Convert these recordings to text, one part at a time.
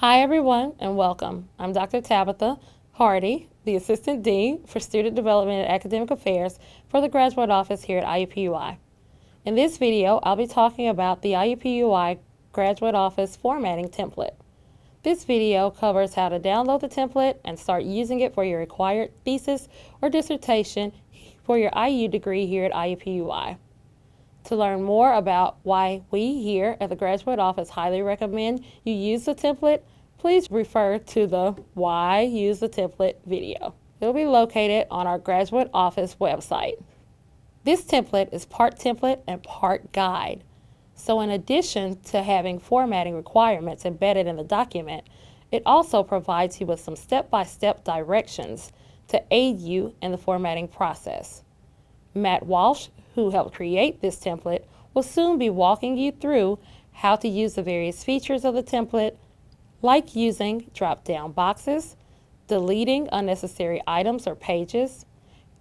Hi everyone and welcome. I'm Dr. Tabitha Hardy, the Assistant Dean for Student Development and Academic Affairs for the Graduate Office here at IUPUI. In this video, I'll be talking about the IUPUI Graduate Office Formatting Template. This video covers how to download the template and start using it for your required thesis or dissertation for your IU degree here at IUPUI. To learn more about why we here at the Graduate Office highly recommend you use the template, please refer to the Why Use the Template video. It will be located on our Graduate Office website. This template is part template and part guide. So in addition to having formatting requirements embedded in the document, it also provides you with some step-by-step directions to aid you in the formatting process. Matt Walsh, who helped create this template, will soon be walking you through how to use the various features of the template, like using drop-down boxes, deleting unnecessary items or pages,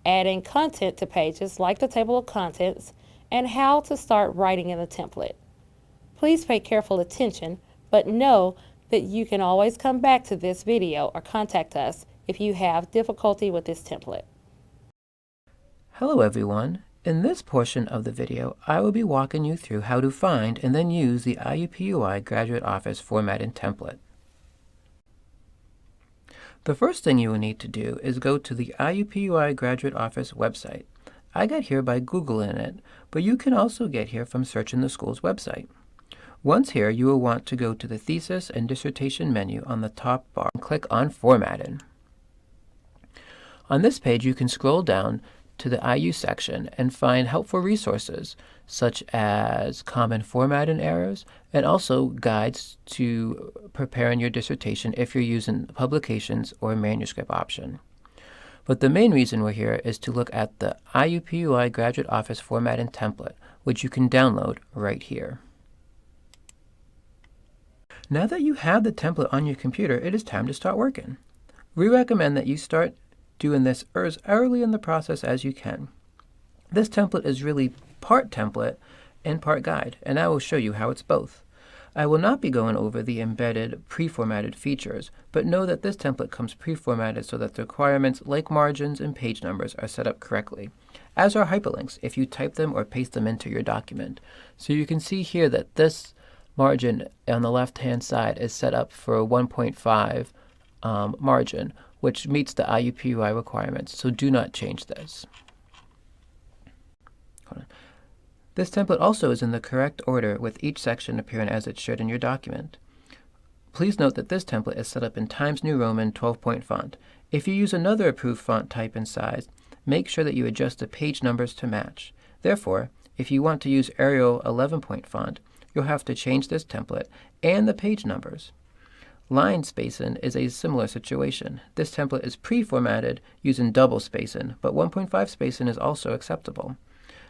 adding content to pages like the table of contents, and how to start writing in the template. Please pay careful attention, but know that you can always come back to this video or contact us if you have difficulty with this template. Hello everyone. In this portion of the video, I will be walking you through how to find and then use the IUPUI Graduate Office Formatting Template. The first thing you will need to do is go to the IUPUI Graduate Office website. I got here by Googling it, but you can also get here from searching the school's website. Once here, you will want to go to the Thesis and Dissertation menu on the top bar and click on Formatting. On this page, you can scroll down to the IU section and find helpful resources such as common formatting errors and also guides to preparing your dissertation if you're using publications or manuscript option. But the main reason we're here is to look at the IUPUI Graduate Office Formatting Template, which you can download right here. Now that you have the template on your computer, it is time to start working. We recommend that you start doing this as early in the process as you can. This template is really part template and part guide, and I will show you how it's both. I will not be going over the embedded pre-formatted features, but know that this template comes pre-formatted so that the requirements like margins and page numbers are set up correctly, as are hyperlinks if you type them or paste them into your document. So you can see here that this margin on the left-hand side is set up for a 1.5 margin, which meets the IUPUI requirements, so do not change this. This template also is in the correct order with each section appearing as it should in your document. Please note that this template is set up in Times New Roman 12-point font. If you use another approved font type and size, make sure that you adjust the page numbers to match. Therefore, if you want to use Arial 11-point font, you'll have to change this template and the page numbers. Line spacing is a similar situation. This template is pre-formatted using double spacing, but 1.5 spacing is also acceptable.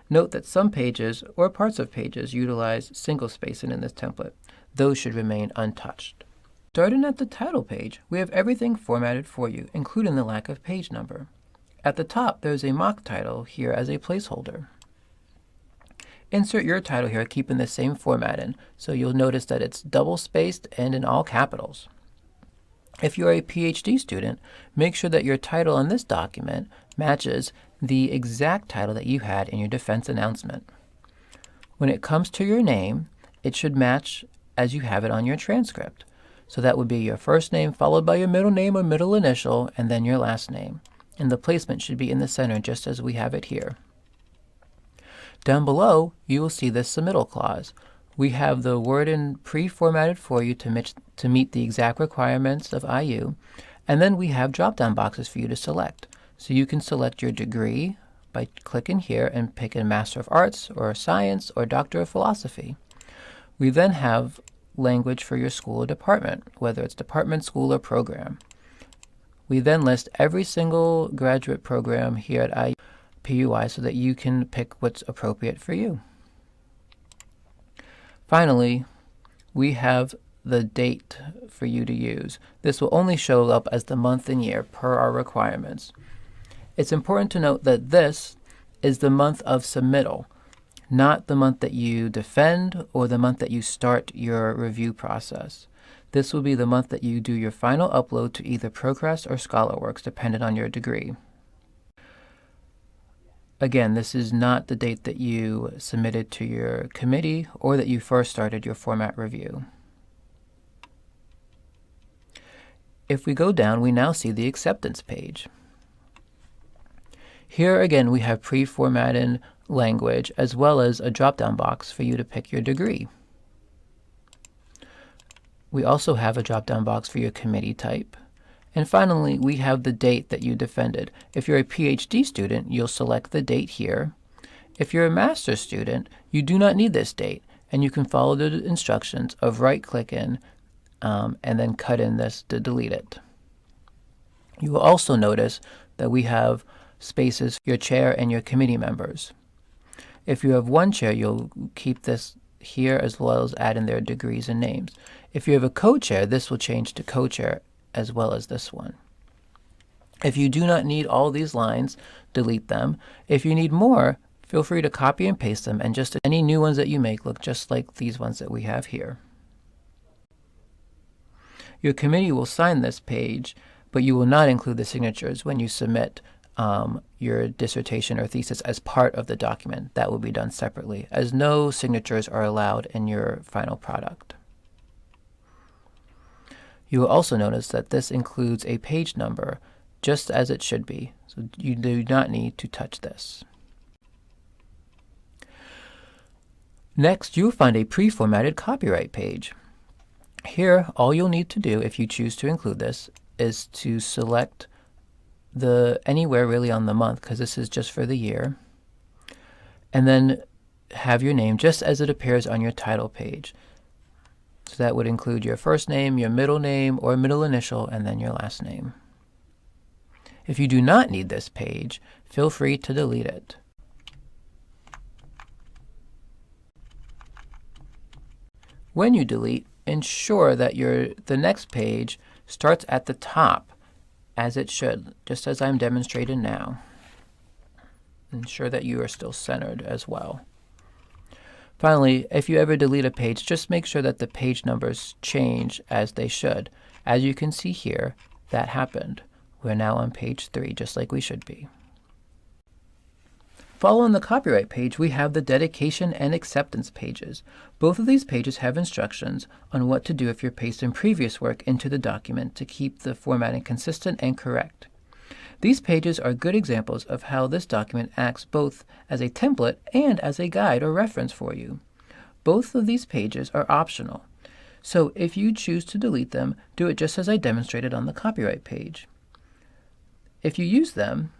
Note that some pages or parts of pages utilize single spacing in this template. Those should remain untouched. Starting at the title page, we have everything formatted for you, including the lack of page number. At the top, there is a mock title here as a placeholder. Insert your title here, keeping the same formatting, so you'll notice that it's double-spaced and in all capitals. If you're a PhD student, make sure that your title on this document matches the exact title that you had in your defense announcement. When it comes to your name, it should match as you have it on your transcript. So that would be your first name followed by your middle name or middle initial, and then your last name. And the placement should be in the center just as we have it here. Down below, you will see this submittal clause. We have the wording pre-formatted for you to meet the exact requirements of IU, and then we have drop-down boxes for you to select. So you can select your degree by clicking here and picking Master of Arts or Science or Doctor of Philosophy. We then have language for your school or department, whether it's department, school, or program. We then list every single graduate program here at IUPUI so that you can pick what's appropriate for you. Finally, we have the date for you to use. This will only show up as the month and year per our requirements. It's important to note that this is the month of submittal, not the month that you defend or the month that you start your review process. This will be the month that you do your final upload to either Progress or ScholarWorks, depending on your degree. Again, this is not the date that you submitted to your committee or that you first started your format review. If we go down, we now see the acceptance page. Here again, we have pre-formatted language as well as a drop-down box for you to pick your degree. We also have a drop-down box for your committee type. And finally, we have the date that you defended. If you're a PhD student, you'll select the date here. If you're a master's student, you do not need this date, and you can follow the instructions of right-clicking and then cut in this to delete it. You will also notice that we have spaces for your chair and your committee members. If you have one chair, you'll keep this here as well as add in their degrees and names. If you have a co-chair, this will change to co-chair as well as this one. If you do not need all these lines, delete them. If you need more, feel free to copy and paste them, and just any new ones that you make look just like these ones that we have here. Your committee will sign this page, but you will not include the signatures when you submit your dissertation or thesis as part of the document. That will be done separately, as no signatures are allowed in your final product. You will also notice that this includes a page number, just as it should be, so you do not need to touch this. Next, you'll find a pre-formatted copyright page. Here, all you'll need to do, if you choose to include this, is to select anywhere really on the month, because this is just for the year, and then have your name just as it appears on your title page. So that would include your first name, your middle name, or middle initial, and then your last name. If you do not need this page, feel free to delete it. When you delete, ensure that the next page starts at the top, as it should, just as I'm demonstrating now. Ensure that you are still centered as well. Finally, if you ever delete a page, just make sure that the page numbers change as they should. As you can see here, that happened. We're now on page 3, just like we should be. Following the copyright page, we have the dedication and acceptance pages. Both of these pages have instructions on what to do if you're pasting previous work into the document to keep the formatting consistent and correct. These pages are good examples of how this document acts both as a template and as a guide or reference for you. Both of these pages are optional, so if you choose to delete them, do it just as I demonstrated on the copyright page. If you use them,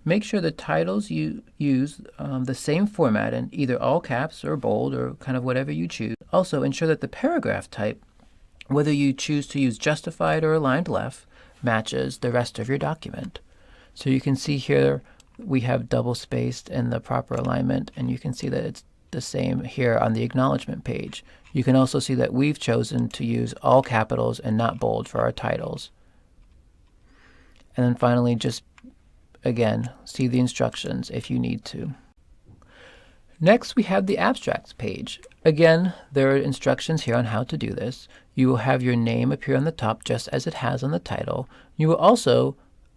make sure the titles you use the same format in either all caps or bold or kind of whatever you choose. Also, ensure that the paragraph type, whether you choose to use justified or aligned left, matches the rest of your document. So you can see here we have double spaced in the proper alignment, and you can see that it's the same here on the acknowledgement page. You can also see that we've chosen to use all capitals and not bold for our titles. And then finally, just again, see the instructions if you need to. Next, we have the abstracts page. Again, there are instructions here on how to do this. You will have your name appear on the top just as it has on the title. You will also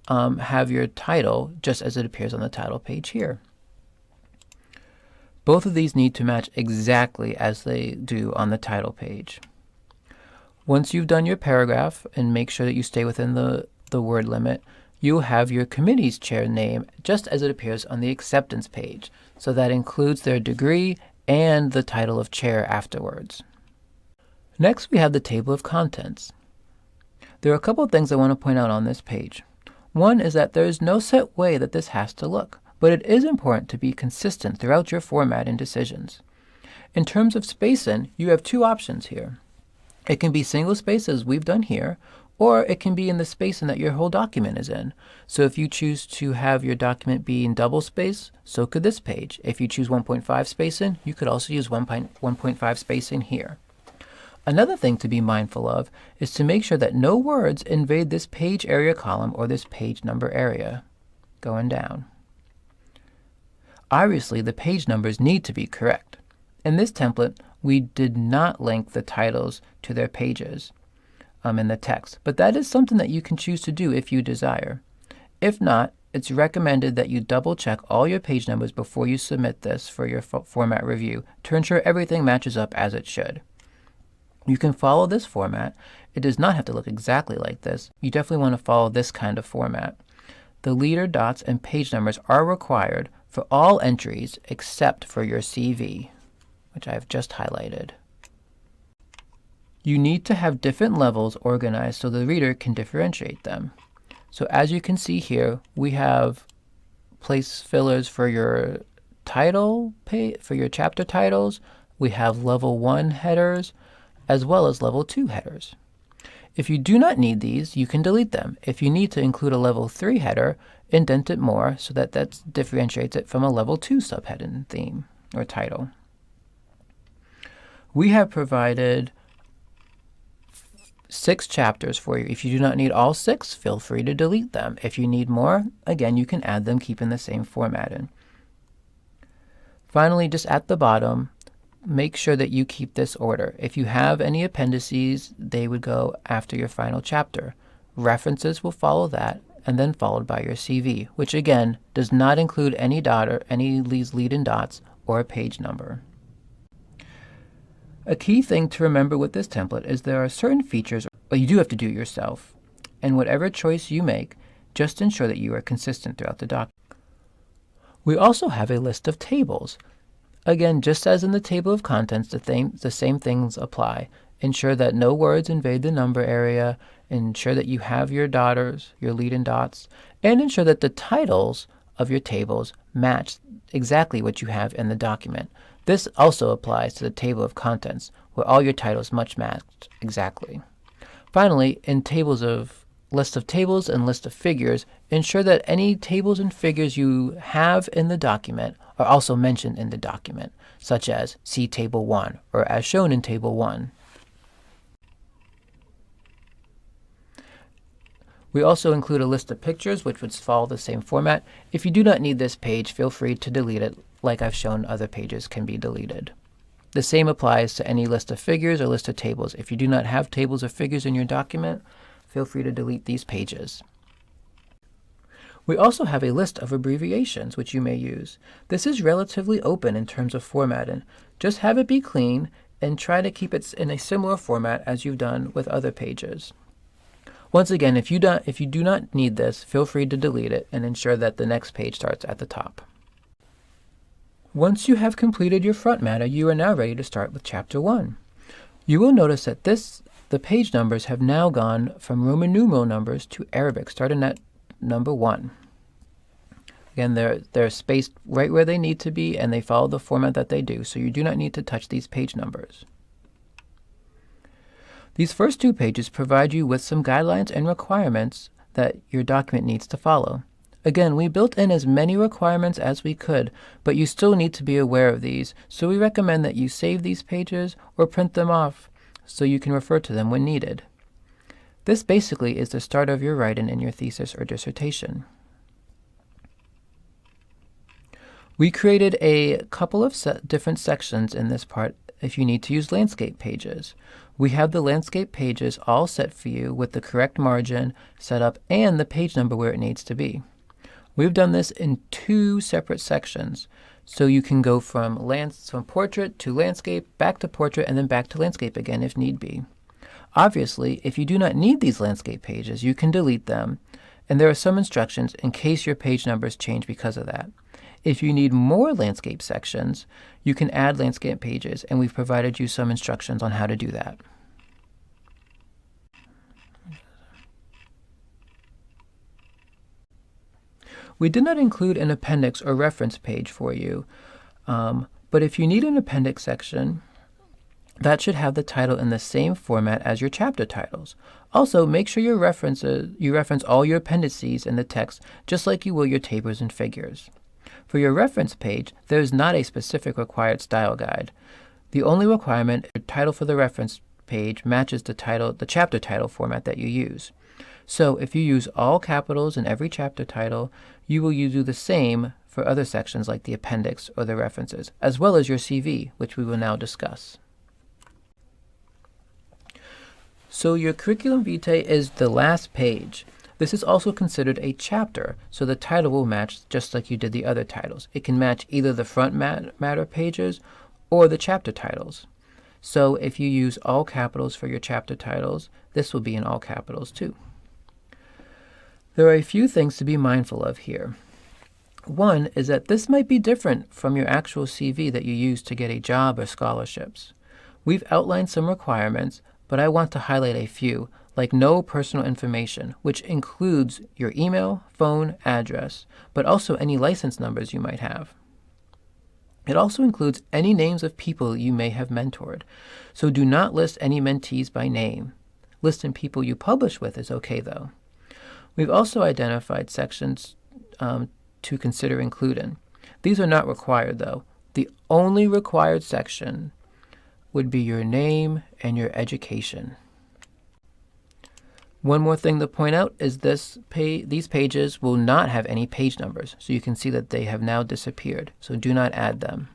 have your title just as it appears on the title page here. Both of these need to match exactly as they do on the title page. Once you've done your paragraph, and make sure that you stay within the word limit, you'll have your committee's chair name just as it appears on the acceptance page. So that includes their degree and the title of chair afterwards. Next, we have the table of contents. There are a couple of things I want to point out on this page. One is that there is no set way that this has to look, but it is important to be consistent throughout your formatting decisions. In terms of spacing, you have two options here. It can be single space as we've done here, or it can be in the spacing that your whole document is in. So if you choose to have your document be in double space, so could this page. If you choose 1.5 spacing, you could also use 1.5 spacing here. Another thing to be mindful of is to make sure that no words invade this page area column or this page number area going down. Obviously, the page numbers need to be correct. In this template, we did not link the titles to their pages. in the text, but that is something that you can choose to do if you desire. If not, it's recommended that you double check all your page numbers before you submit this for your format review to ensure everything matches up as it should. You can follow this format. It does not have to look exactly like this. You definitely want to follow this kind of format. The leader dots and page numbers are required for all entries except for your CV, which I've just highlighted. You need to have different levels organized so the reader can differentiate them. So as you can see here, we have place fillers for your title page, for your chapter titles. We have level 1 headers as well as level 2 headers. If you do not need these, you can delete them. If you need to include a level 3 header, indent it more so that differentiates it from a level 2 subheading theme or title. We have provided 6 chapters for you. If you do not need all 6, feel free to delete them. If you need more, again, you can add them, keeping the same formatting. Finally, just at the bottom, make sure that you keep this order. If you have any appendices, they would go after your final chapter. References will follow that, and then followed by your CV, which again does not include any dot or any of these lead-in dots or a page number. A key thing to remember with this template is there are certain features that you do have to do yourself, and whatever choice you make, just ensure that you are consistent throughout the document. We also have a list of tables. Again, just as in the table of contents, the same things apply. Ensure that no words invade the number area, ensure that you have your dotters, your lead-in dots, and ensure that the titles of your tables match exactly what you have in the document. This also applies to the table of contents, where all your titles must match exactly. Finally, in list of tables and list of figures, ensure that any tables and figures you have in the document are also mentioned in the document, such as see Table 1 or as shown in Table 1. We also include a list of pictures, which would follow the same format. If you do not need this page, feel free to delete it. Like I've shown, other pages can be deleted. The same applies to any list of figures or list of tables. If you do not have tables or figures in your document, feel free to delete these pages. We also have a list of abbreviations which you may use. This is relatively open in terms of formatting. Just have it be clean and try to keep it in a similar format as you've done with other pages. Once again, if you do not need this, feel free to delete it and ensure that the next page starts at the top. Once you have completed your front matter, you are now ready to start with Chapter 1. You will notice that the page numbers have now gone from Roman numeral numbers to Arabic, starting at number 1. Again, they're spaced right where they need to be, and they follow the format that they do, so you do not need to touch these page numbers. These first 2 pages provide you with some guidelines and requirements that your document needs to follow. Again, we built in as many requirements as we could, but you still need to be aware of these, so we recommend that you save these pages or print them off so you can refer to them when needed. This basically is the start of your writing in your thesis or dissertation. We created a couple of different sections in this part if you need to use landscape pages. We have the landscape pages all set for you with the correct margin set up and the page number where it needs to be. We've done this in 2 separate sections, so you can go from portrait to landscape, back to portrait, and then back to landscape again if need be. Obviously, if you do not need these landscape pages, you can delete them, and there are some instructions in case your page numbers change because of that. If you need more landscape sections, you can add landscape pages, and we've provided you some instructions on how to do that. We did not include an appendix or reference page for you, but if you need an appendix section, that should have the title in the same format as your chapter titles. Also, make sure you reference all your appendices in the text, just like you will your tables and figures. For your reference page, there is not a specific required style guide. The only requirement is the title for the reference page matches the chapter title format that you use. So if you use all capitals in every chapter title, you will do the same for other sections like the appendix or the references, as well as your CV, which we will now discuss. So your curriculum vitae is the last page. This is also considered a chapter, so the title will match just like you did the other titles. It can match either the front matter pages or the chapter titles. So if you use all capitals for your chapter titles, this will be in all capitals too. There are a few things to be mindful of here. One is that this might be different from your actual CV that you use to get a job or scholarships. We've outlined some requirements, but I want to highlight a few, like no personal information, which includes your email, phone, address, but also any license numbers you might have. It also includes any names of people you may have mentored, so do not list any mentees by name. Listing people you publish with is okay though. We've also identified sections to consider including. These are not required though. The only required section would be your name and your education. One more thing to point out is these pages will not have any page numbers, so you can see that they have now disappeared, so do not add them.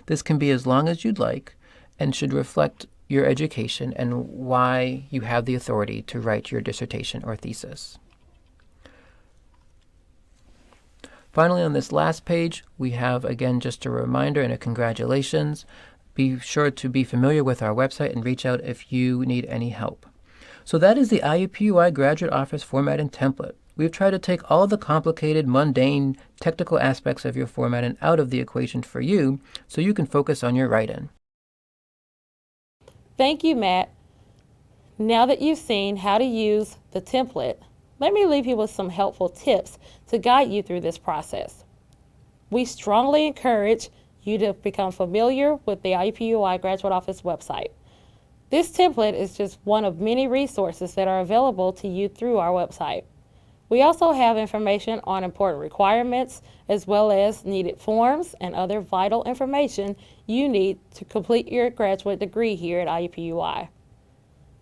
This can be as long as you'd like and should reflect your education and why you have the authority to write your dissertation or thesis. Finally, on this last page, we have again just a reminder and a congratulations. Be sure to be familiar with our website and reach out if you need any help. So that is the IUPUI Graduate Office Formatting Template. We've tried to take all the complicated, mundane, technical aspects of your formatting out of the equation for you so you can focus on your writing. Thank you, Matt. Now that you've seen how to use the template, let me leave you with some helpful tips to guide you through this process. We strongly encourage you to become familiar with the IUPUI Graduate Office website. This template is just one of many resources that are available to you through our website. We also have information on important requirements as well as needed forms and other vital information you need to complete your graduate degree here at IUPUI.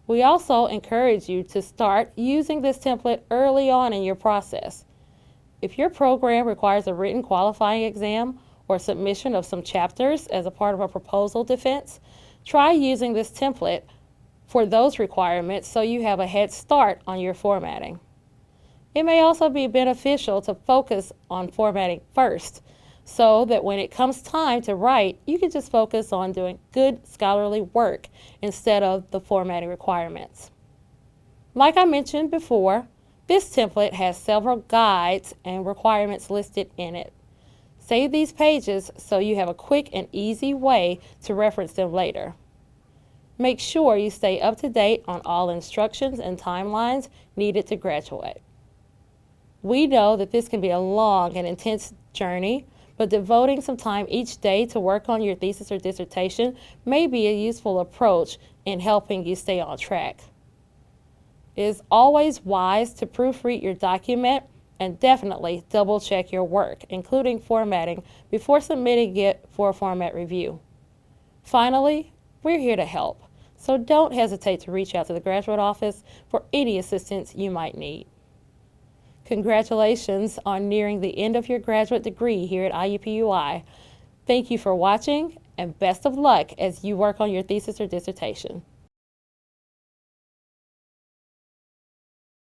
We also encourage you to start using this template early on in your process. If your program requires a written qualifying exam or submission of some chapters as a part of a proposal defense, try using this template for those requirements so you have a head start on your formatting. It may also be beneficial to focus on formatting first so that when it comes time to write, you can just focus on doing good scholarly work instead of the formatting requirements. Like I mentioned before, this template has several guides and requirements listed in it. Save these pages so you have a quick and easy way to reference them later. Make sure you stay up to date on all instructions and timelines needed to graduate. We know that this can be a long and intense journey, but devoting some time each day to work on your thesis or dissertation may be a useful approach in helping you stay on track. It is always wise to proofread your document and definitely double check your work, including formatting, before submitting it for a format review. Finally, we're here to help, so don't hesitate to reach out to the graduate office for any assistance you might need. Congratulations on nearing the end of your graduate degree here at IUPUI. Thank you for watching, and best of luck as you work on your thesis or dissertation.